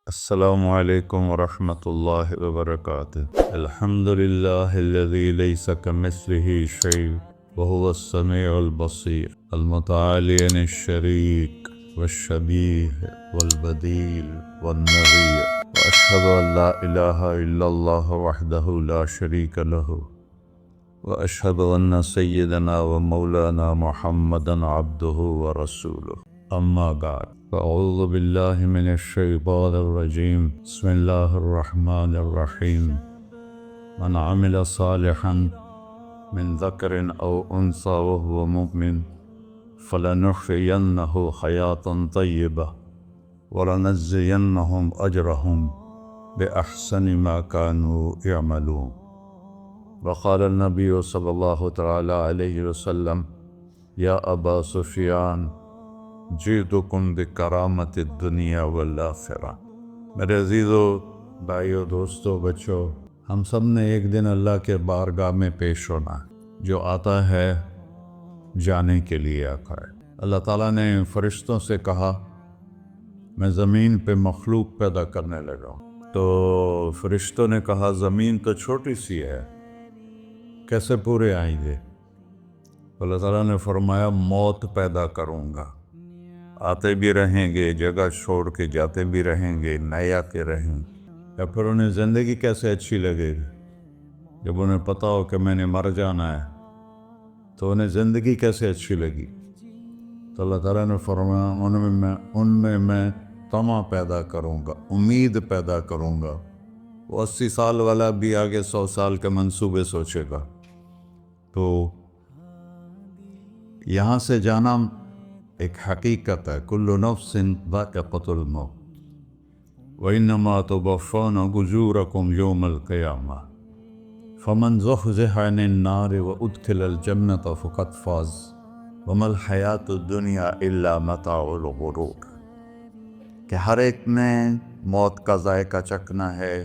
السلام عليكم ورحمة الله وبركاته. الحمد لله الذي ليس كمثله شيء وهو السميع البصير المتعالي عن الشريك والشبيه والبديل والنظير، وأشهد أن لا إله إلا الله وحده لا شريك له، وأشهد أن سيدنا ومولانا محمدا عبده ورسوله. أما بعد، فأعوذ بالله من الشيطان الرجيم. بسم الله الرحمن الرحيم. من عمل صالحا من ذكر أو أنثى وهو مؤمن فلنحيينه حياة طيبة ولنجزينهم أجرهم بأحسن ما كانوا يعملون. وقال النبي صلى الله تعالى عليه وسلم: يا أبا سفيان جئتكم بکرامت الدنیا والآخرہ۔ میرے عزیزو، بھائیو، دوستو، بچوں، ہم سب نے ایک دن اللہ کے بارگاہ میں پیش ہونا ہے۔ جو آتا ہے جانے کے لیے آتا ہے۔ اللہ تعالیٰ نے فرشتوں سے کہا میں زمین پہ مخلوق پیدا کرنے لگا ہوں۔ تو فرشتوں نے کہا زمین تو چھوٹی سی ہے، کیسے پورے آئیں گے؟ اللہ تعالیٰ نے فرمایا موت پیدا کروں گا، آتے بھی رہیں گے، جگہ چھوڑ کے جاتے بھی رہیں گے، نئے آتے رہیں گے۔ یا پھر انہیں زندگی کیسے اچھی لگے گی؟ جب انہیں پتا ہو کہ میں نے مر جانا ہے تو انہیں زندگی کیسے اچھی لگی؟ تو اللہ تعالیٰ نے فرمایا ان میں میں طمع پیدا کروں گا، امید پیدا کروں گا۔ وہ 80 سال والا بھی آگے 100 سال کے منصوبے سوچے گا۔ تو یہاں سے جانا ایک حقیقت ہے۔ کل نفس ذائقۃ الموت وانما توفون اجورکم یوم القیامہ فمن زحزح عن النار وادخل الجنة فقد فاز وما الحیاۃ الدنیا الا متاع الغرور، کہ ہر ایک نے موت کا ذائقہ چکھنا ہے۔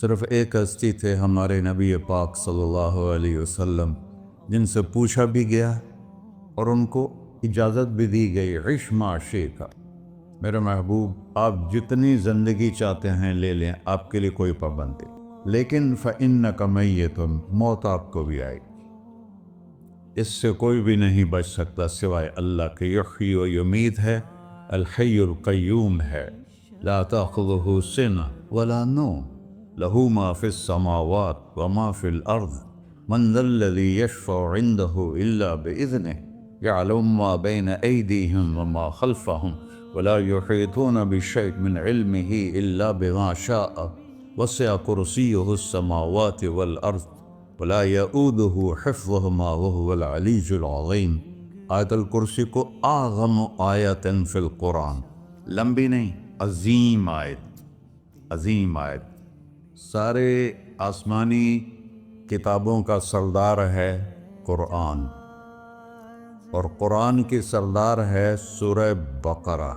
صرف ایک ہستی تھے ہمارے نبی پاک صلی اللہ علیہ وسلم، جن سے پوچھا بھی گیا اور ان کو اجازت بھی دی گئی، عش ما شئت، میرے محبوب آپ جتنی زندگی چاہتے ہیں لے لیں، آپ کے لیے کوئی پابندی، لیکن فإنک میت، موت آپ کو بھی آئے گی۔ اس سے کوئی بھی نہیں بچ سکتا سوائے اللہ کے۔ یحیی و یمیت ہے، الحی القیوم ہے، لا تأخذہ سنہ ولا نوم، لہ ما فی السماوات وما فی الارض، من ذا الذی یشفع عندہ الا بإذنہ، يعلم ما بين أيديهم وما خلفهم ولا يحيطون بشيء من علمه إلا بما شاء وسع كرسيه السماوات والأرض ولا يؤوده حفظهما وهو العلي العظيم۔ آیت الکرسی کو اعظم آیت فی القرآن، لمبی نہیں، عظیم آیت، عظیم آیت۔ سارے آسمانی کتابوں کا سردار ہے قرآن، اور قرآن کی سردار ہے سورہ بقرہ،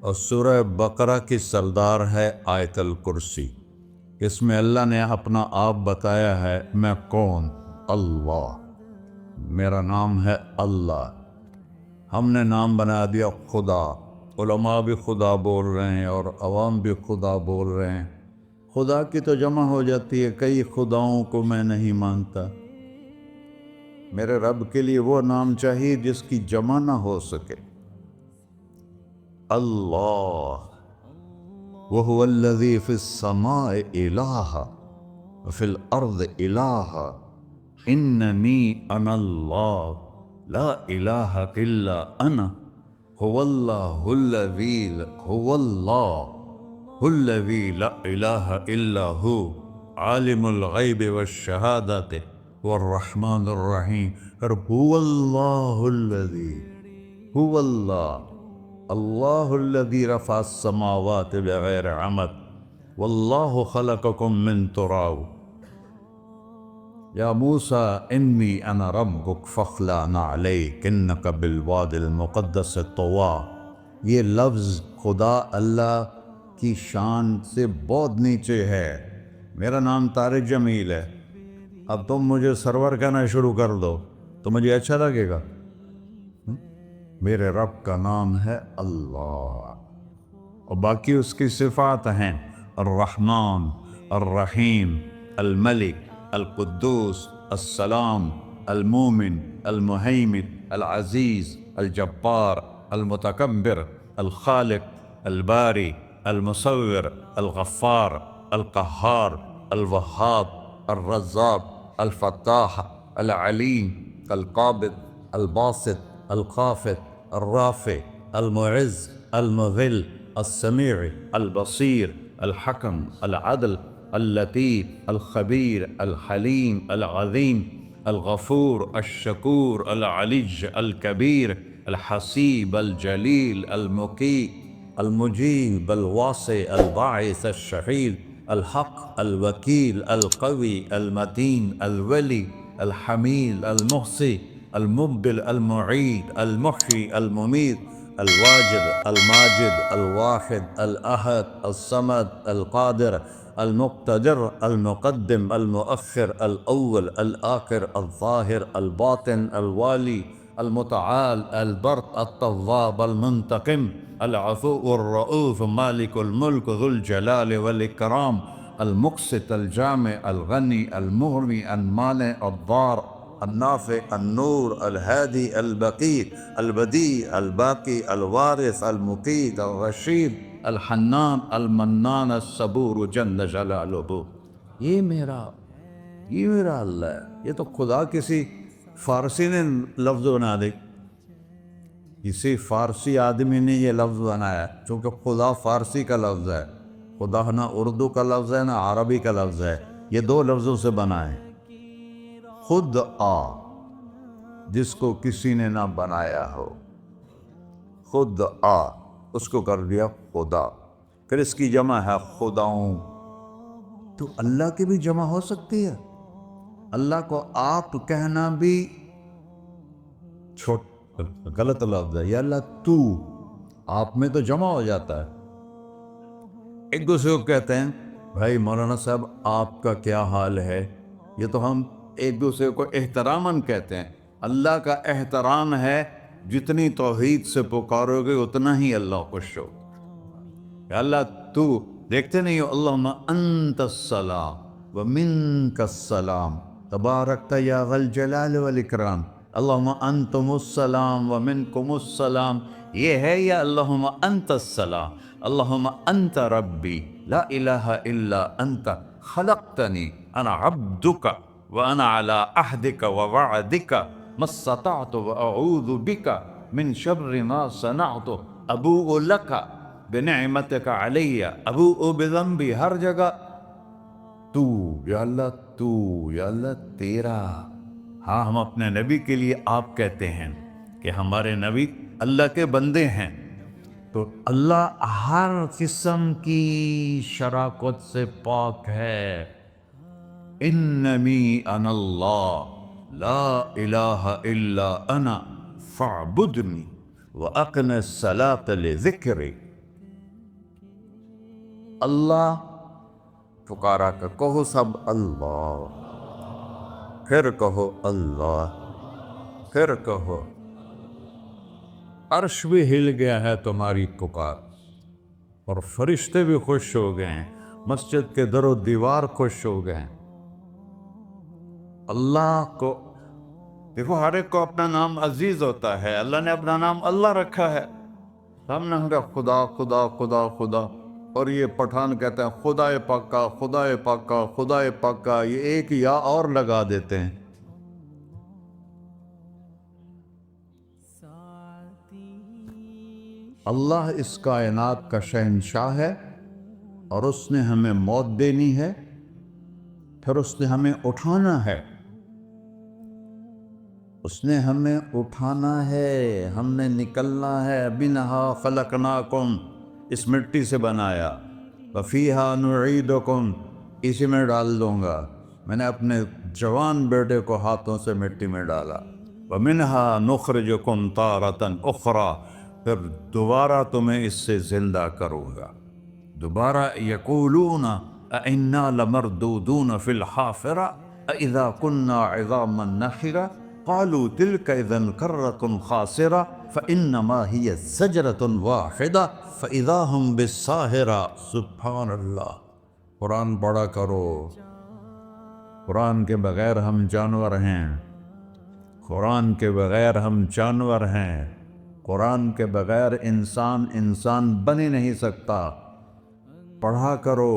اور سورہ بقرہ کی سردار ہے آیت الکرسی۔ اس میں اللہ نے اپنا آپ بتایا ہے، میں کون؟ اللہ، میرا نام ہے اللہ۔ ہم نے نام بنا دیا خدا۔ علماء بھی خدا بول رہے ہیں اور عوام بھی خدا بول رہے ہیں۔ خدا کی تو جمع ہو جاتی ہے، کئی خداؤں کو میں نہیں مانتا۔ میرے رب کے لیے وہ نام چاہیے جس کی جمع نہ ہو سکے۔ اللہ، وہو الذی فی السماء الہ وفی الارض الہ اننی انا اللہ لا الہ الا انا هو اللہ الذی لا الہ الا ہو عالم الغیب والشہادۃ والرحمن الرحیم۔ هو اللہ الذی، هو اللہ الذی رفع السماوات بغیر عمد واللہ خلقکم من تراب۔ یا موسیٰ انی انا ربک فاخلع نعلیک انک بالوادی المقدس طویٰ۔ یہ لفظ خدا اللہ کی شان سے بہت نیچے ہے۔ میرا نام طارق جمیل ہے، اب تم مجھے سرور کہنا شروع کر دو تو مجھے اچھا لگے گا؟ میرے رب کا نام ہے اللہ۔ اور باقی اس کی صفات ہیں الرحمن، الرحیم، الملک، القدوس، السلام، المومن، المہیمن، العزیز، الجبار، المتکبر، الخالق، الباری، المصور، الغفار، القہار، الوہاب، الرزاق، الفتاح، العلیم، القابض، الباسط، الخافض، الرافع، المعز، المذل، السمیع، البصیر، الحکم، العدل، اللطیف، الخبیر، الحلیم، العظیم، الغفور، الشکور، العلی، الکبیر، الحسیب، الجلیل، المقیت، المجیب، الواسع، الباعث، الشہید، الحق، الوکیل، القوی، المتین، الولی، الحمید، المحصی، المبدل، المعید، المحیی، المميت، الواجد، الماجد، الواحد، الأحد، الصمد، القادر، المقتدر، المقدم، المؤخر، الأول، الآخر، الظاهر، الباطن، الوالي، المتعال، البر، التواب، المنتقم، العفو، الرؤوف، مالك الملك، ذو الجلال والإكرام، المقسط، الجامع، الغني، المغني، المانع، الضار، النافع، النور، الهادي، البقي، البديع، الباقي، الوارث، المقيت، الرشيد، الحنان، المنان، الصبور جل جلالہ۔ یہ میرا اللہ ہے۔ یہ تو خدا کسی فارسی نے لفظ بنا دے، کسی فارسی آدمی نے یہ لفظ بنایا، چونکہ خدا فارسی کا لفظ ہے، خدا نہ اردو کا لفظ ہے نہ عربی کا لفظ ہے، یہ دو لفظوں سے بنا ہے۔ خود جس کو کسی نے نہ بنایا ہو، خود اس کو کر دیا خدا، پھر اس کی جمع ہے خداؤں۔ تو اللہ کی بھی جمع ہو سکتی ہے؟ اللہ کو آپ کہنا بھی غلط لفظ ہے۔ یا اللہ تو، آپ میں تو جمع ہو جاتا ہے۔ ایک دوسرے کو کہتے ہیں بھائی مولانا صاحب آپ کا کیا حال ہے، یہ تو ہم ایک دوسرے کو احتراماً کہتے ہیں۔ اللہ کا احترام ہے جتنی توحید سے پکارو گے اتنا ہی اللہ خوش ہو۔ یا اللہ تو، دیکھتے نہیں ہو اللہم انت السلام ومنک السلام تبارکت یا ذا الجلال والاکرام، اللہم انتم السلام ومنکم السلام، یہ ہے یا اللہم انت السلام، اللہم انت ربی لا الہ الا انت خلقتنی انا عبدک وانا علی عہدک ووعدک ما استطعت واعوذ بک من شر ما صنعت ابوء لک بنعمتک علی ابوء بذنبی، ہر جگہ تو، یا اللہ تو، یا اللہ تیرا۔ ہاں ہم اپنے نبی کے لیے آپ کہتے ہیں کہ ہمارے نبی اللہ کے بندے ہیں، تو اللہ ہر قسم کی شراکت سے پاک ہے۔ اننی انا اللہ لا الہ الا انا فاعبدنی واقم الصلاۃ لذکری۔ اللہ پکارا کر کہو سب اللہ، پھر کہو اللہ، پھر کہو۔ عرش بھی ہل گیا ہے تمہاری پکار، اور فرشتے بھی خوش ہو گئے ہیں، مسجد کے در و دیوار خوش ہو گئے ہیں۔ اللہ کو دیکھو، ہر ایک کو اپنا نام عزیز ہوتا ہے، اللہ نے اپنا نام اللہ رکھا ہے۔ ہم نے کہا خدا خدا خدا خدا، اور یہ پٹھان کہتے ہیں خدا پاکا خدا پاکا خدا پاکا، یہ ایک یا اور لگا دیتے ہیں۔ اللہ اس کائنات کا شہنشاہ ہے، اور اس نے ہمیں موت دینی ہے، پھر اس نے ہمیں اٹھانا ہے، اس نے ہمیں اٹھانا ہے، ہم نے نکلنا ہے۔ منہا خلقناکم، اس مٹی سے بنایا، وفیہا نعیدکم، اسی میں ڈال دوں گا۔ میں نے اپنے جوان بیٹے کو ہاتھوں سے مٹی میں ڈالا۔ ومنہا نخرجکم تارۃ اخری، پھر دوبارہ تمہیں اس سے زندہ کروں گا۔ دوبارہ یقولون اَإِنَّا لَمَرْدُودُونَ فِي الْحَافِرَةِ أَإِذَا كُنَّا عِظَامًا نَخِرَةً قَالُوا تِلْكَ إِذًا كَرَّةٌ خَاسِرَةٌ فإنما هي زجرة واحدة فإذا هم بالساهرة. سبحان اللہ. قرآن پڑھا کرو. قرآن کے بغیر ہم جانور ہیں. قرآن کے بغیر ہم جانور ہیں. قرآن کے بغیر انسان بن ہی نہیں سکتا. پڑھا کرو.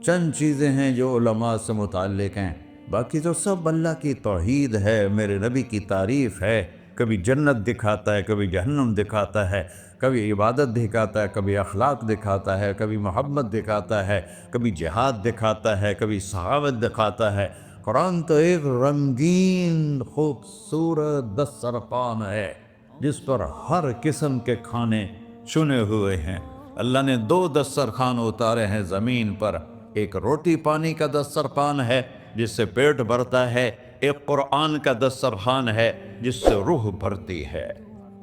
چند چیزیں ہیں جو علماء سے متعلق ہیں، باقی تو سب اللہ کی توحید ہے، میرے نبی کی تعریف ہے. کبھی جنت دکھاتا ہے، کبھی جہنم دکھاتا ہے، کبھی عبادت دکھاتا ہے، کبھی اخلاق دکھاتا ہے، کبھی محبت دکھاتا ہے، کبھی جہاد دکھاتا ہے، کبھی سخاوت دکھاتا ہے. قرآن تو ایک رنگین خوبصورت دسترخوان ہے جس پر ہر قسم کے کھانے چنے ہوئے ہیں. اللہ نے 2 دسترخوان اتارے ہیں زمین پر. ایک روٹی پانی کا دسترخوان ہے جس سے پیٹ بھرتا ہے، ایک قرآن کا دسترخوان ہے جس سے روح بھرتی ہے،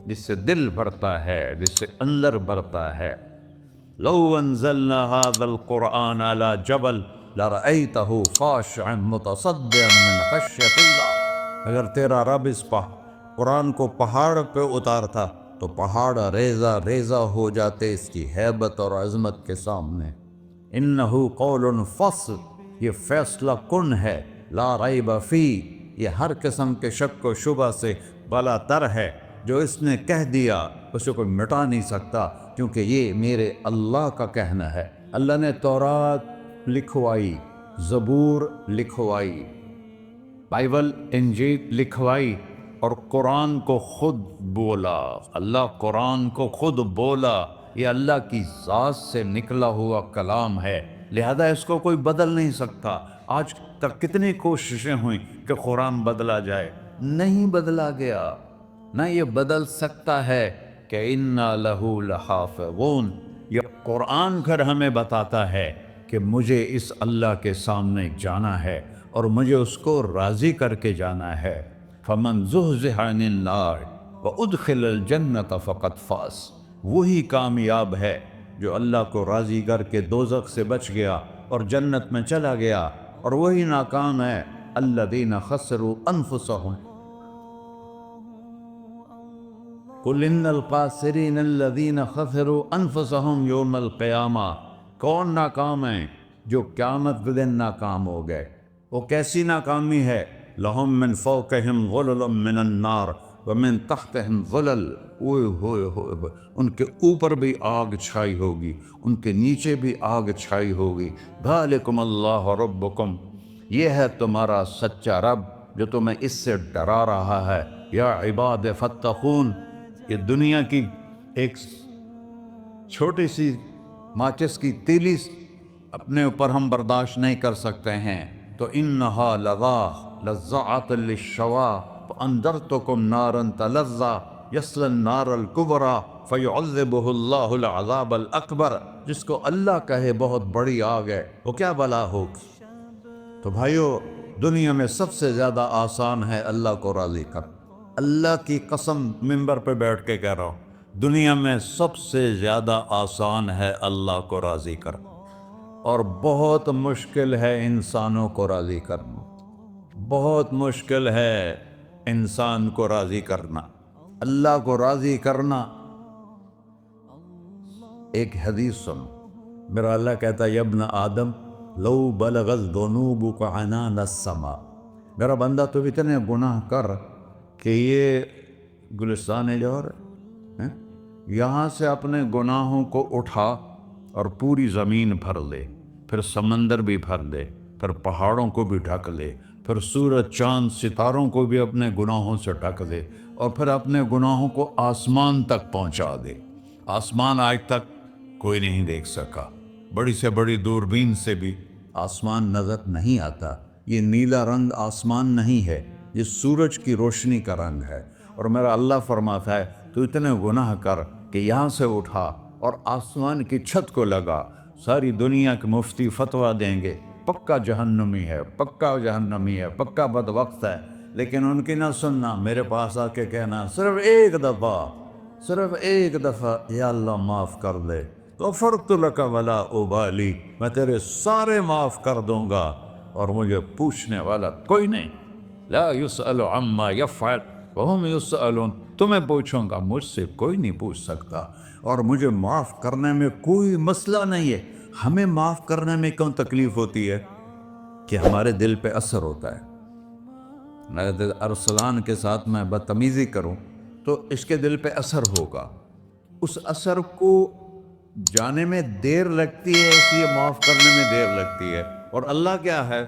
جس سے دل بھرتا ہے، جس سے اندر بھرتا ہے. لو انزلنا هذا القرآن على جبل لرأيته خاشعا متصدعا من خشية الله. اگر تیرا رب اس قرآن کو پہاڑ پہ اتارتا تو پہاڑ ریزہ ریزہ ہو جاتے اس کی ہیبت اور عظمت کے سامنے. انہ قول فصل، یہ فیصلہ کن ہے. لا ریب فی، یہ ہر قسم کے شک و شبہ سے بالا تر ہے. جو اس نے کہہ دیا اسے کوئی مٹا نہیں سکتا، کیونکہ یہ میرے اللہ کا کہنا ہے. اللہ نے تورات لکھوائی، زبور لکھوائی، بائبل انجیل لکھوائی، اور قرآن کو خود بولا. اللہ قرآن کو خود بولا. یہ اللہ کی ذات سے نکلا ہوا کلام ہے، لہذا اس کو کوئی بدل نہیں سکتا. آج تک کتنی کوششیں ہوئیں کہ قرآن بدلا جائے، نہیں بدلا گیا. نہ یہ بدل سکتا ہے کہ اِنَّا لَهُ لَحَافِظُونَ. یہ قرآن گھر ہمیں بتاتا ہے کہ مجھے اس اللہ کے سامنے جانا ہے اور مجھے اس کو راضی کر کے جانا ہے. فَمَنْ زُحْزِحَ عَنِ النَّارِ وَأُدْخِلَ الْجَنَّةَ فَقَدْ فَازَ. وہی کامیاب ہے جو اللہ کو راضی کر کے دوزخ سے بچ گیا اور جنت میں چلا گیا، اور وہی ناکام ہے الذین خسروا انفسهم. قل ان الخاسرین الذین خسروا انفسهم یوم القیامہ. کون ناکام ہیں؟ جو قیامت کے دن ناکام ہو گئے. وہ کیسی ناکامی ہے؟ لہم من فوقہم ظلل من النار ومن تحتہم ظلل. اوئے ہوئے ہوئے، ان کے اوپر بھی آگ چھائی ہوگی، ان کے نیچے بھی آگ چھائی ہوگی. ذالکم اللہ ربکم، یہ ہے تمہارا سچا رب جو تمہیں اس سے ڈرا رہا ہے. یا عباد فاتقون. یہ دنیا کی ایک چھوٹی سی ماچس کی تیلی اپنے اوپر ہم برداشت نہیں کر سکتے ہیں، تو انہا لذات للشوا فانذرتکم نارا تلظی یصلی النار الکبری فیعذبہ اللہ العذاب الاکبر. جس کو اللہ کہے بہت بڑی آگ ہے، وہ کیا بلا ہوگی. تو بھائیو، دنیا میں سب سے زیادہ آسان ہے اللہ کو راضی کر. اللہ کی قسم منبر پہ بیٹھ کے کہہ رہا ہوں، دنیا میں سب سے زیادہ آسان ہے اللہ کو راضی کر، اور بہت مشکل ہے انسانوں کو راضی کرنا. بہت مشکل ہے انسان کو راضی کرنا. اللہ کو راضی کرنا. ایک حدیث سنو. میرا اللہ کہتا ہے، یا ابن آدم لو بلغت ذنوبک عنان السماء. میرا بندہ تو اتنے گناہ کر کہ یہ گلستان جوہر ہے، یہاں سے اپنے گناہوں کو اٹھا اور پوری زمین بھر لے، پھر سمندر بھی بھر لے، پھر پہاڑوں کو بھی ڈھک لے، پھر سورج چاند ستاروں کو بھی اپنے گناہوں سے ڈھک دے، اور پھر اپنے گناہوں کو آسمان تک پہنچا دے. آسمان آج تک کوئی نہیں دیکھ سکا. بڑی سے بڑی دوربین سے بھی آسمان نظر نہیں آتا. یہ نیلا رنگ آسمان نہیں ہے، یہ سورج کی روشنی کا رنگ ہے. اور میرا اللہ فرماتا ہے، تو اتنے گناہ کر کہ یہاں سے اٹھا اور آسمان کی چھت کو لگا. ساری دنیا کے مفتی فتویٰ دیں گے پکا جہنمی ہے، پکا جہنمی ہے، پکا بدبخت ہے، لیکن ان کی نہ سننا. میرے پاس آ کے کہنا صرف ایک دفعہ یا اللہ معاف کر دے، غفرت لک ولا ابالی، میں تیرے سارے معاف کر دوں گا اور مجھے پوچھنے والا کوئی نہیں. لا يسأل عما يفعل وهم یسألون، تمہیں پوچھوں گا، مجھ سے کوئی نہیں پوچھ سکتا، اور مجھے معاف کرنے میں کوئی مسئلہ نہیں ہے۔ ہمیں معاف کرنے میں کیوں تکلیف ہوتی ہے؟ کہ ہمارے دل پہ اثر ہوتا ہے۔ اگر ارسلان کے ساتھ میں بدتمیزی کروں تو اس کے دل پہ اثر ہوگا، اس اثر کو جانے میں دیر لگتی ہے، اس لیے معاف کرنے میں دیر لگتی ہے۔ اور اللہ کیا ہے؟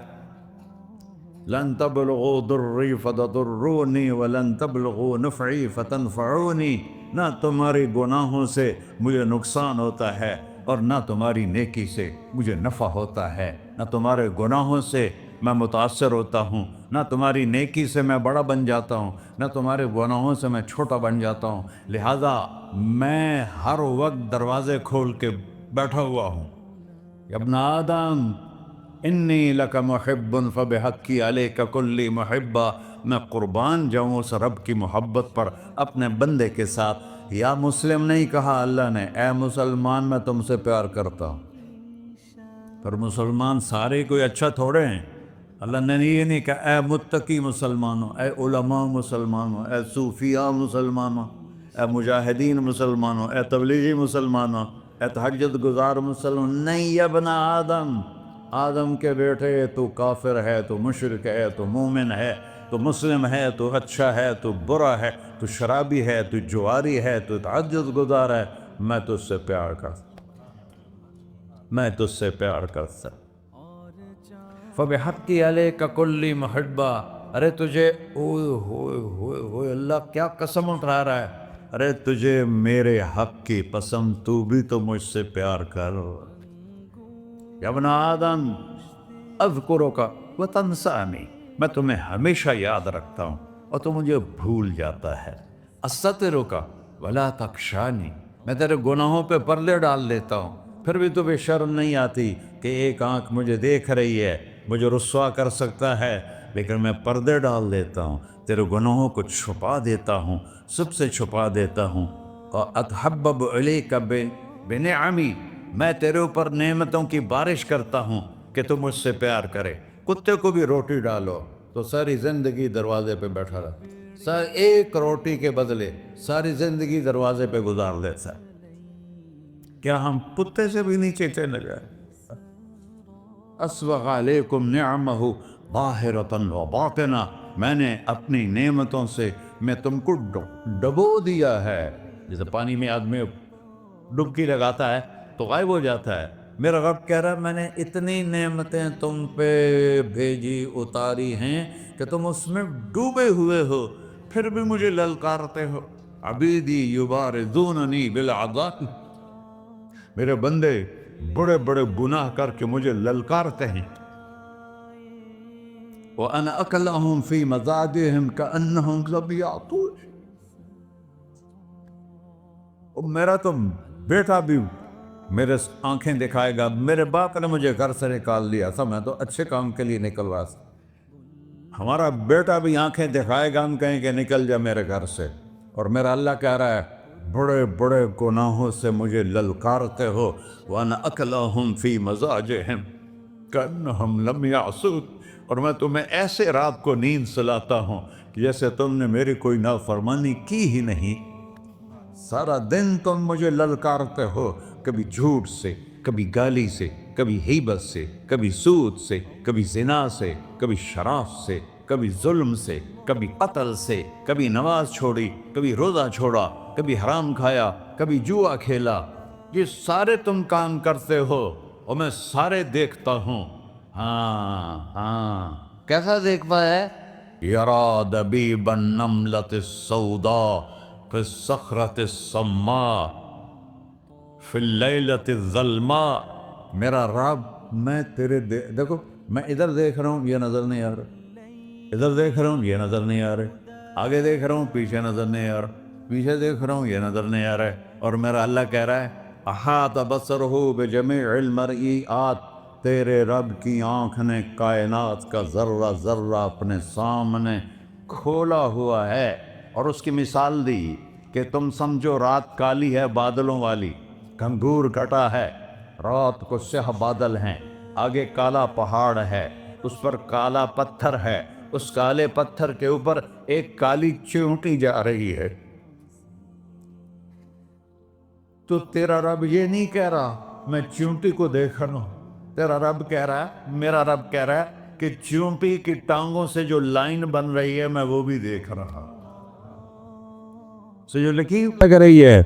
لن تبلغوا ضری فتضرونی ولن تبلغوا نفعی فتنفعونی، نہ تمہاری گناہوں سے مجھے نقصان ہوتا ہے اور نہ تمہاری نیکی سے مجھے نفع ہوتا ہے۔ نہ تمہارے گناہوں سے میں متاثر ہوتا ہوں، نہ تمہاری نیکی سے میں بڑا بن جاتا ہوں، نہ تمہارے گناہوں سے میں چھوٹا بن جاتا ہوں۔ لہذا میں ہر وقت دروازے کھول کے بیٹھا ہوا ہوں۔ یا ابن آدم انی لک محب فبحقی علیک کلی محبہ، میں قربان جاؤں اس رب کی محبت پر اپنے بندے کے ساتھ۔ یا مسلم نہیں کہا اللہ نے، اے مسلمان میں تم سے پیار کرتا ہوں۔ پر مسلمان سارے کوئی اچھا تھوڑے ہیں۔ اللہ نے یہ نہیں کہا اے متقی مسلمانوں، اے علماء مسلمانوں، اے صوفیاء مسلمانوں، اے مجاہدین مسلمانوں، اے تبلیغی مسلمانوں، اے تہجد گزار مسلمان، نہیں یا ابن آدم، آدم کے بیٹے، تو کافر ہے، تو مشرک ہے، تو مومن ہے، تو مسلم ہے، تو اچھا ہے، تو برا ہے، تو شرابی ہے، تو جواری ہے، تو تہجد گزار ہے، میں تجھ سے پیار کرتا، میں تجھ سے پیار کرتا۔ فَبِحَقِّ عَلَيْكَ كُلِّ مُحِبًّا، ارے تجھے اوئے ہوئے ہوئے ہوئے، اللہ کیا قسم اٹھا رہا ہے، ارے تجھے میرے حق کی قسم، تو بھی تو مجھ سے پیار کر۔ یا ابن آدم اذکرک وتنسانی، میں تمہیں ہمیشہ یاد رکھتا ہوں اور تو مجھے بھول جاتا ہے۔ استترک ولا تخشانی، میں تیرے گناہوں پہ پردے ڈال دیتا ہوں، پھر بھی تمہیں شرم نہیں آتی کہ ایک آنکھ مجھے دیکھ رہی ہے، مجھے رسوا کر سکتا ہے، لیکن میں پردے ڈال دیتا ہوں، تیرے گناہوں کو چھپا دیتا ہوں، سب سے چھپا دیتا ہوں۔ اور اتحبب الیک بنعمی، میں تیرے اوپر نعمتوں کی بارش کرتا ہوں کہ تم مجھ سے پیار کرے۔ کتے کو بھی روٹی ڈالو تو ساری زندگی دروازے پہ بیٹھا رہتا، ایک روٹی کے بدلے ساری زندگی دروازے پہ گزار دیتا ہے۔ کیا ہم کتے سے بھی نیچے چلے گئے؟ اسبغ علیکم نعمہ ظاہرۃ و باطنہ، میں نے اپنی نعمتوں سے میں تم کو ڈبو دیا ہے۔ جیسے پانی میں آدمی ڈبکی لگاتا ہے تو غائب ہو جاتا ہے، میرا رب کہہ رہا ہے میں نے اتنی نعمتیں تم پہ بھیجی، اتاری ہیں کہ تم اس میں ڈوبے ہوئے ہو، پھر بھی مجھے للکارتے ہو۔ عبیدی یبارزوننی بالعذاب، میرے بندے بڑے بڑے گناہ کر کے مجھے للکارتے ہیں۔ وَأَنَا أَكْلَهُمْ فِي مَزَاجِهِمْ كَأَنَّهُمْ لَمْ يَعْطُونِ، اور میرا تو بیٹا بھی میرے آنکھیں دکھائے گا، میرے باپ نے مجھے گھر سے نکال دیا تھا، میں تو اچھے کام کے لیے نکل رہا تھا، ہمارا بیٹا بھی آنکھیں دکھائے گا، ہم کہیں کہ نکل جا میرے گھر سے۔ اور میرا اللہ کہہ رہا ہے بڑے بڑے گناہوں سے مجھے للکارتے ہو۔ وَأَنَا أَكْلَهُمْ فِي مَزَاجِهِمْ كَأَنَّهُمْ لَمْ يَعْصُونِ، اور میں تمہیں ایسے رات کو نیند سلاتا ہوں کہ جیسے تم نے میری کوئی نافرمانی کی ہی نہیں۔ سارا دن تم مجھے للکارتے ہو، کبھی جھوٹ سے، کبھی گالی سے، کبھی غیبت سے، کبھی سود سے، کبھی زنا سے، کبھی شراب سے، کبھی ظلم سے، کبھی قتل سے، کبھی نماز چھوڑی، کبھی روزہ چھوڑا، کبھی حرام کھایا، کبھی جوا کھیلا۔ یہ سارے تم کام کرتے ہو اور میں سارے دیکھتا ہوں۔ ہاں ہاں، کیسا دیکھتا ہے؟ یرا دبیب النملۃ السوداء فی الصخرۃ الصماء فی اللیلۃ الظلماء، میرا رب میں تیرے دیکھو، میں ادھر دیکھ رہا ہوں یہ نظر نہیں آ رہا، ادھر دیکھ رہا ہوں یہ نظر نہیں آ رہا، آگے دیکھ رہا ہوں پیچھے نظر نہیں آ رہا، پیچھے دیکھ رہا ہوں یہ نظر نہیں آ رہا ہے، اور میرا اللہ کہہ رہا ہے احاط بصرہ بجمیع المرئیات، تیرے رب کی آنکھ نے کائنات کا ذرہ ذرہ اپنے سامنے کھولا ہوا ہے۔ اور اس کی مثال دی کہ تم سمجھو رات کالی ہے بادلوں والی، گھنگور گھٹا ہے، رات کو سیاہ بادل ہیں، آگے کالا پہاڑ ہے، اس پر کالا پتھر ہے، اس کالے پتھر کے اوپر ایک کالی چیونٹی جا رہی ہے، تو تیرا رب یہ نہیں کہہ رہا میں چیونٹی کو دیکھ رہا ہوں، تیرا رب کہہ رہا ہے، میرا رب کہہ رہا ہے کہ چیونٹی کی ٹانگوں سے جو لائن بن رہی ہے میں وہ بھی دیکھ رہا ہوں، جو لکیر لگ رہی ہے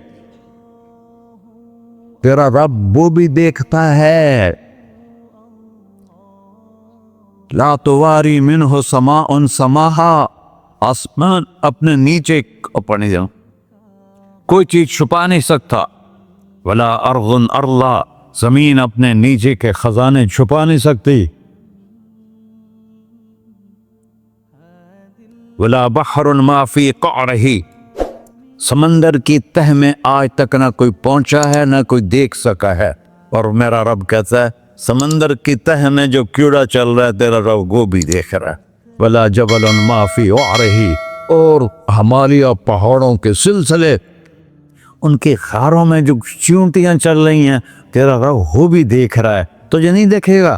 تیرا رب وہ بھی دیکھتا ہے۔ لا تواری منہ سماء سماہا، آسمان اپنے نیچے اپنے جاؤں کوئی چیز چھپا نہیں سکتا، ولا ارض ارضا، زمین اپنے نیچے کے خزانے چھپا نہیں سکتی، ولا بحر ما فی قعرہ، سمندر کی تہ میں آج تک نہ کوئی پہنچا ہے نہ کوئی دیکھ سکا ہے، اور میرا رب کہتا ہے سمندر کی تہ میں جو کیڑا چل رہا ہے تیرا رب وہ بھی دیکھ رہا ہے، ولا جبل ما فی وعرہ، اور ہمالیہ پہاڑوں کے سلسلے ان کے خاروں میں جو چیونٹیاں چل رہی ہیں تیرا رب وہ بھی دیکھ رہا ہے، تجھے نہیں دیکھے گا؟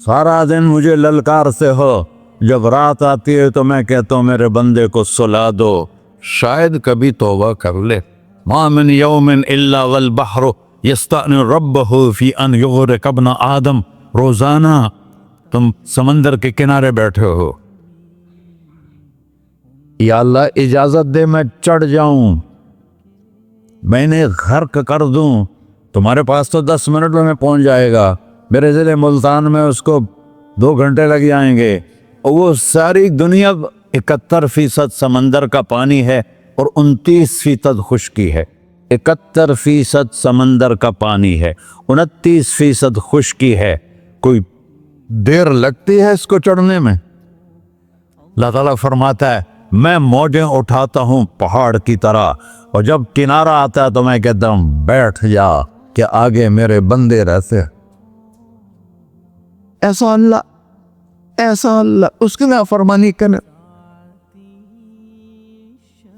سارا دن مجھے للکارتے ہو، جب رات آتی ہے تو میں کہتا ہوں میرے بندے کو سلا دو، شاید کبھی توبہ کر لے۔ ما من یوم الا والبحر یستأنس ربہ فی ان یغرق ابن آدم، روزانہ تم سمندر کے کنارے بیٹھے ہو، یا اللہ اجازت دے میں چڑھ جاؤں، میں نے غرق کر دوں، تمہارے پاس تو 10 منٹ میں پہنچ جائے گا، میرے ضلع ملتان میں اس کو 2 گھنٹے لگ جائیں گے، اور وہ ساری دنیا 71% سمندر کا پانی ہے اور 29% خشکی ہے، 71% سمندر کا پانی ہے، 29% خشکی ہے، کوئی دیر لگتی ہے اس کو چڑھنے میں؟ اللہ تعالیٰ فرماتا ہے میں موجیں اٹھاتا ہوں پہاڑ کی طرح، اور جب کنارہ آتا ہے تو میں کہتا ہوں بیٹھ جا کہ آگے میرے بندے رہتے۔ ایسا اللہ اس کی نافرمانی کرے۔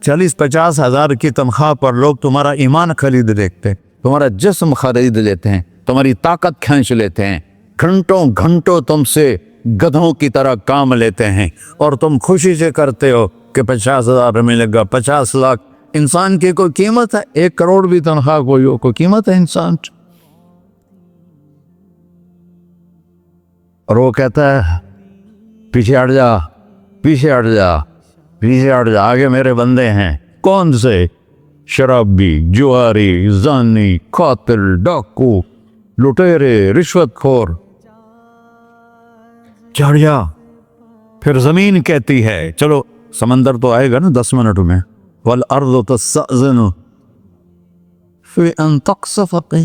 40-50 ہزار کی تنخواہ پر لوگ تمہارا ایمان خرید لیتے ہیں، تمہارا جسم خرید لیتے ہیں، تمہاری طاقت کھینچ لیتے ہیں، گھنٹوں تم سے گدھوں کی طرح کام لیتے ہیں، اور تم خوشی سے کرتے ہو کہ 50,000 ملے گا، 50 لاکھ۔ انسان کی کوئی قیمت ہے؟ 1 کروڑ بھی تنخواہ کوئی قیمت ہے انسان؟ اور وہ کہتا ہے پیچھے ہٹ جا، پیچھے ہٹ جا، پیچھے ہٹ جا، آگے میرے بندے ہیں۔ کون سے؟ شرابی، جواری، زانی، قاتل، ڈاکو، لٹیرے، رشوت خور۔ چڑھ جا۔ پھر زمین کہتی ہے چلو سمندر تو آئے گا نا 10 منٹ میں، والارض تستأذن فی ان تقصف بہ،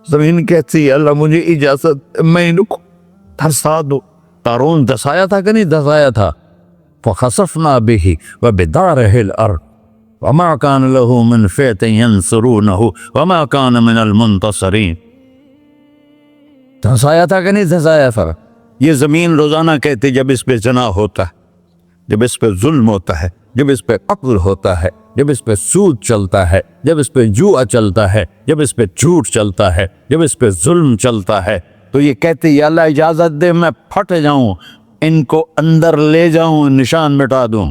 زمین کہتی ہے اللہ مجھے اجازت، میں ان کو دھسا دو۔ قارون دھسایا تھا کہ نہیں دھسایا تھا؟ فخسفنا بہ وبدارہ الارض وما کان لہ من فئۃ ینصرونہ وما کان من المنتصرین۔ دھسایا تھا کہ نہیں دھسایا تھا؟ یہ زمین روزانہ کہتی جب اس پہ زنا ہوتا ہے، جب اس پہ ظلم ہوتا ہے، جب اس پہ قتل ہوتا ہے، جب اس پہ سود چلتا ہے، جب اس پہ جوا چلتا ہے، جب اس پہ جھوٹ چلتا ہے، جب اس پہ ظلم چلتا ہے، تو یہ کہتے یا اللہ اجازت دے میں پھٹ جاؤں، ان کو اندر لے جاؤں، نشان مٹا دوں۔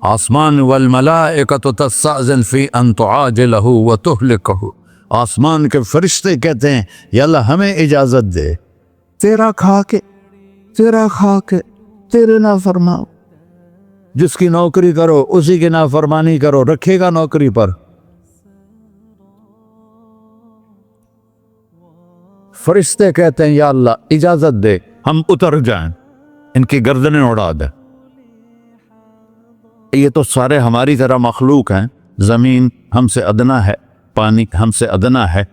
آسمان والملائکۃ تستأذن فی ان تعاجلہ وتہلکہ، آسمان کے فرشتے کہتے ہیں یا اللہ ہمیں اجازت دے، تیرا کھا کے تیرے نافرمان، جس کی نوکری کرو اسی کی نافرمانی کرو، رکھے گا نوکری پر؟ فرشتے کہتے ہیں یا اللہ اجازت دے ہم اتر جائیں، ان کی گردنیں اڑا دیں۔ یہ تو سارے ہماری طرح مخلوق ہیں، زمین ہم سے ادنا ہے، پانی ہم سے ادنا ہے،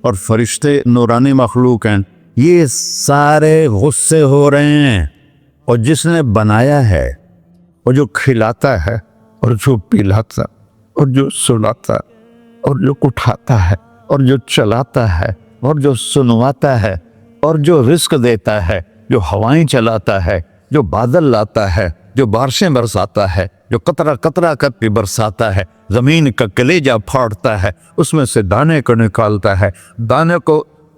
اور فرشتے نورانی مخلوق ہیں، یہ سارے غصے ہو رہے ہیں، اور جس نے بنایا ہے اور جو کھلاتا ہے اور جو پلاتا اور جو سلاتا اور جو اٹھاتا ہے اور جو چلاتا ہے اور جو سنواتا ہے اور جو رزق دیتا ہے، جو ہوائیں چلاتا ہے، جو بادل لاتا ہے، جو بارشیں برساتا ہے، جو قطرہ قطرہ کر کے برساتا ہے، زمین کا کلیجہ پھاڑتا ہے، اس میں سے دانے کو نکالتا ہے، دانے کو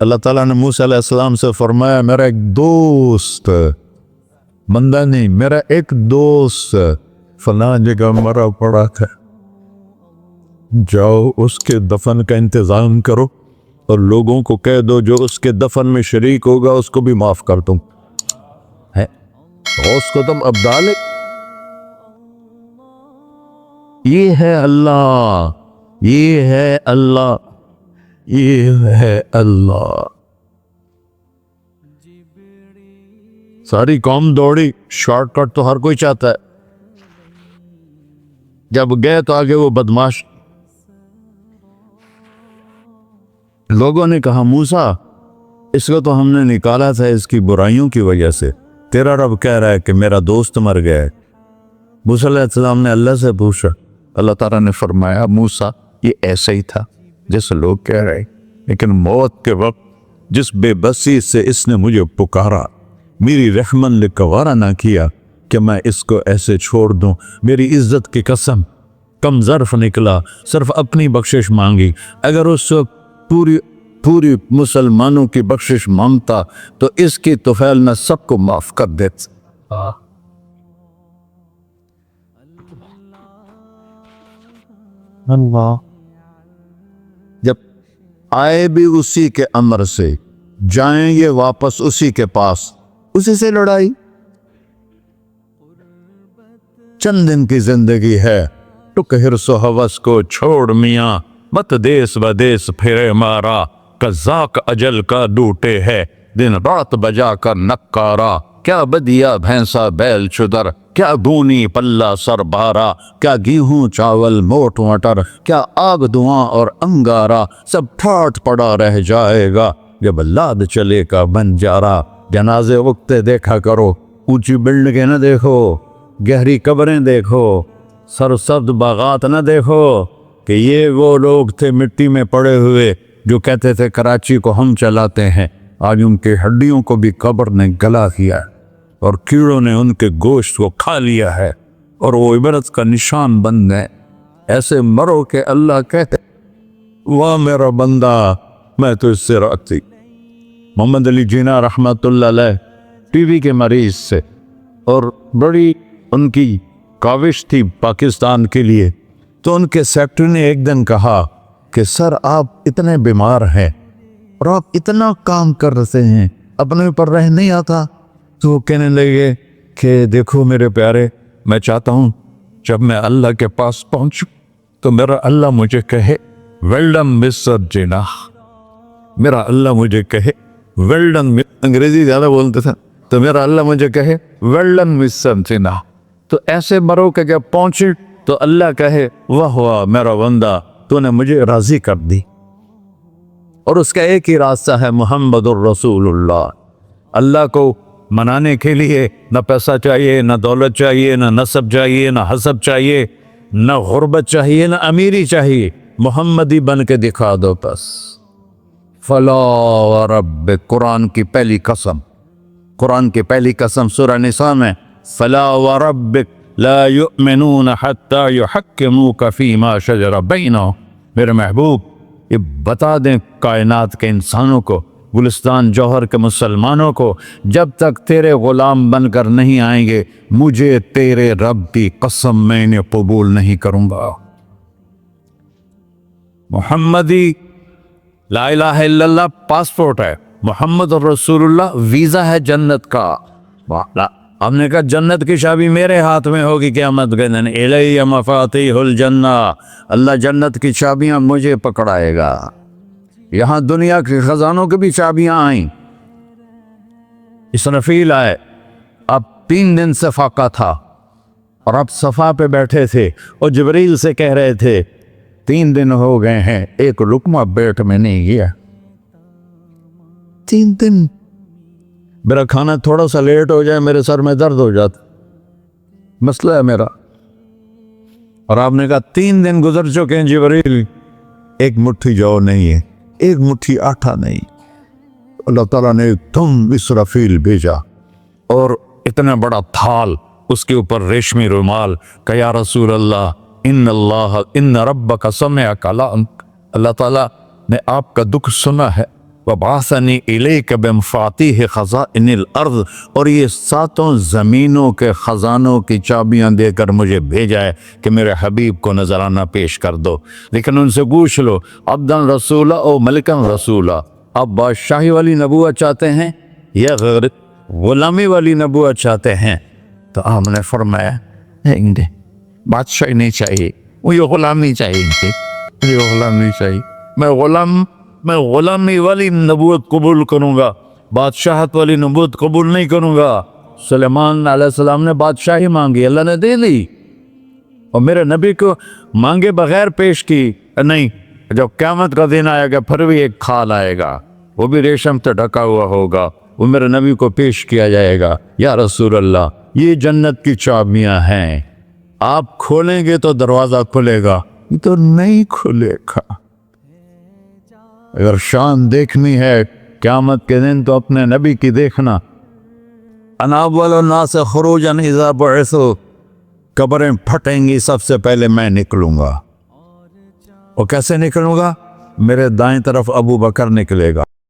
اللہ تعالیٰ نے موسیٰ علیہ السلام سے فرمایا میرا ایک دوست، بندہ نہیں، میرا ایک دوست فلاں جگہ مرا پڑا تھا، جاؤ اس کے دفن کا انتظام کرو اور لوگوں کو کہہ دو جو اس کے دفن میں شریک ہوگا اس کو بھی معاف کر دوں ہے، اس کو تم اب ڈالے۔ یہ ہے اللہ، یہ ہے اللہ، یہ ہے اللہ۔ ساری قوم دوڑی، شارٹ کٹ تو ہر کوئی چاہتا ہے، جب گئے تو آگے وہ بدماش لوگوں نے کہا موسیٰ اس کو تو ہم نے نکالا تھا اس کی برائیوں کی وجہ سے، تیرا رب کہہ رہا ہے کہ میرا دوست مر گیا ہے۔ موسیٰ علیہ السلام نے اللہ سے پوچھا، اللہ تعالیٰ نے فرمایا موسیٰ یہ ایسا ہی تھا جیسے لوگ کہہ رہے، لیکن موت کے وقت جس بے بسی سے اس نے مجھے پکارا، میری رحمن نے گوارا نہ کیا کہ میں اس کو ایسے چھوڑ دوں، میری عزت کی قسم کم ظرف نکلا، صرف اپنی بخشش مانگی، اگر اس وقت پوری مسلمانوں کی بخشش مانگتا تو اس کی طفیل میں سب کو معاف کر دیتا۔ اللہ جب آئے بھی اسی کے امر سے، جائیں یہ واپس اسی کے پاس، اسی سے لڑائی۔ چند دن کی زندگی ہے، ٹک حرص و ہوس کو چھوڑ میاں، مت دیس بدیس پھرے مارا، قزاق اجل کا ڈوٹے ہے، دن رات بجا کر نکارا، کیا بدیا بھینسا بیل چدر، کیا بونی پلہ سر بارا، کیا گیہوں چاول موٹ مٹر، کیا آگ دھواں اور انگارا، سب ٹھاٹ پڑا رہ جائے گا جب لاد چلے کا بنجارا۔ جنازے وقتے دیکھا کرو، اونچی بلڈنگیں نہ دیکھو، گہری قبریں دیکھو، سرسبز باغات نہ دیکھو کہ یہ وہ لوگ تھے مٹی میں پڑے ہوئے جو کہتے تھے کراچی کو ہم چلاتے ہیں، آج ان کے ہڈیوں کو بھی قبر نے گلا کیا ہے اور کیڑوں نے ان کے گوشت کو کھا لیا ہے اور وہ عبرت کا نشان بن گئے۔ ایسے مرو کہ اللہ کہتے واہ میرا بندہ میں تو اس سے راضی۔ محمد علی جناح رحمۃ اللہ علیہ ٹی وی کے مریض سے، اور بڑی ان کی کاوش تھی پاکستان کے لیے، تو ان کے سیکٹری نے ایک دن کہا کہ سر آپ اتنے بیمار ہیں اور آپ اتنا کام کر رہے ہیں، اپنے اوپر رہ نہیں آتا؟ تو وہ کہنے لگے کہ دیکھو میرے پیارے، میں چاہتا ہوں جب میں اللہ کے پاس پہنچوں تو میرا اللہ مجھے کہے ویل ڈن مسٹر جناح، میرا اللہ مجھے کہے ویل ڈن، انگریزی زیادہ بولتے تھے، تو میرا اللہ مجھے کہے ویل ڈن مسٹر جناح۔ تو ایسے مرو کہ جب پہنچے تو اللہ کہے واہ واہ میرا بندہ تو نے مجھے راضی کر دی۔ اور اس کا ایک ہی راستہ ہے محمد الرسول اللہ۔ اللہ کو منانے کے لیے نہ پیسہ چاہیے، نہ دولت چاہیے، نہ نسب چاہیے، نہ حسب چاہیے، نہ غربت چاہیے، نہ امیری چاہیے، محمدی بن کے دکھا دو بس۔ فلا وربک، قرآن کی پہلی قسم، قرآن کی پہلی قسم سورہ نساء میں، فلا وربک لا یؤمنون حتی یحکموک فیما شجر بینہم۔ میرے محبوب یہ بتا دیں کائنات کے انسانوں کو، گلستان جوہر کے مسلمانوں کو، جب تک تیرے غلام بن کر نہیں آئیں گے مجھے تیرے رب کی قسم میں انہیں قبول نہیں کروں گا۔ محمدی لا الہ الا اللہ پاسپورٹ ہے، محمد الرسول اللہ ویزا ہے جنت کا۔ ہم نے کہا جنت کی چابی میرے ہاتھ میں ہوگی قیامت کے دن، الی مفاتیح الجنہ، اللہ جنت کی چابیاں مجھے پکڑائے گا۔ یہاں دنیا کے خزانوں کی بھی چابیاں آئیں۔ اسرافیل آئے، اب 3 دن سے فاقہ تھا اور اب صفا پہ بیٹھے تھے اور جبریل سے کہہ رہے تھے 3 دن ہو گئے ہیں ایک لقمہ پیٹ میں نہیں گیا، 3 دن میرا کھانا تھوڑا سا لیٹ ہو جائے میرے سر میں درد ہو جاتا، مسئلہ ہے میرا۔ اور آپ نے کہا 3 دن گزر چکے ہیں جبریل، ایک مٹھی جو نہیں ہے، ایک مٹھی آٹا نہیں۔ اللہ تعالیٰ نے تم اسرافیل بھیجا اور اتنا بڑا تھال، اس کے اوپر ریشمی رومال، کہ یا رسول اللہ ان ربک سمع کلامک، اللہ تعالیٰ نے آپ کا دکھ سنا ہے وَبَعَثَنِي إِلَيْكَ بِمَفَاتِيحِ خَزَائِنِ الْأَرْضِ، اور یہ ساتوں زمینوں کے خزانوں کی چابیاں دے کر مجھے بھیجا ہے کہ میرے حبیب کو نذرانہ پیش کر دو۔ لیکن ان سے پوچھ لو عبدًا رسولہ او ملکن رسولہ، آپ بادشاہی والی نبوت چاہتے ہیں یا غیر غلامی والی نبوت چاہتے ہیں؟ تو آپ نے فرمایا نہیں، بادشاہی نہیں چاہیے، مجھے غلامی چاہیے، مجھے غلامی چاہیے، میں غلامی والی نبوت قبول کروں گا، بادشاہت والی نبوت قبول نہیں کروں گا۔ سلیمان علیہ السلام نے بادشاہی مانگی، اللہ نے دے دی، اور میرے نبی کو مانگے بغیر پیش کی نہیں۔ جب قیامت کا دن آئے گا پھر بھی ایک کھال آئے گا، وہ بھی ریشم سے ڈھکا ہوا ہوگا، وہ میرے نبی کو پیش کیا جائے گا، یا رسول اللہ یہ جنت کی چابیاں ہیں، آپ کھولیں گے تو دروازہ کھلے گا، یہ تو نہیں کھلے گا۔ اگر شان دیکھنی ہے قیامت کے دن تو اپنے نبی کی دیکھنا۔ انا اول الناس خروجا اذا بعثوا، قبریں پھٹیں گی سب سے پہلے میں نکلوں گا، اور کیسے نکلوں گا؟ میرے دائیں طرف ابو بکر نکلے گا،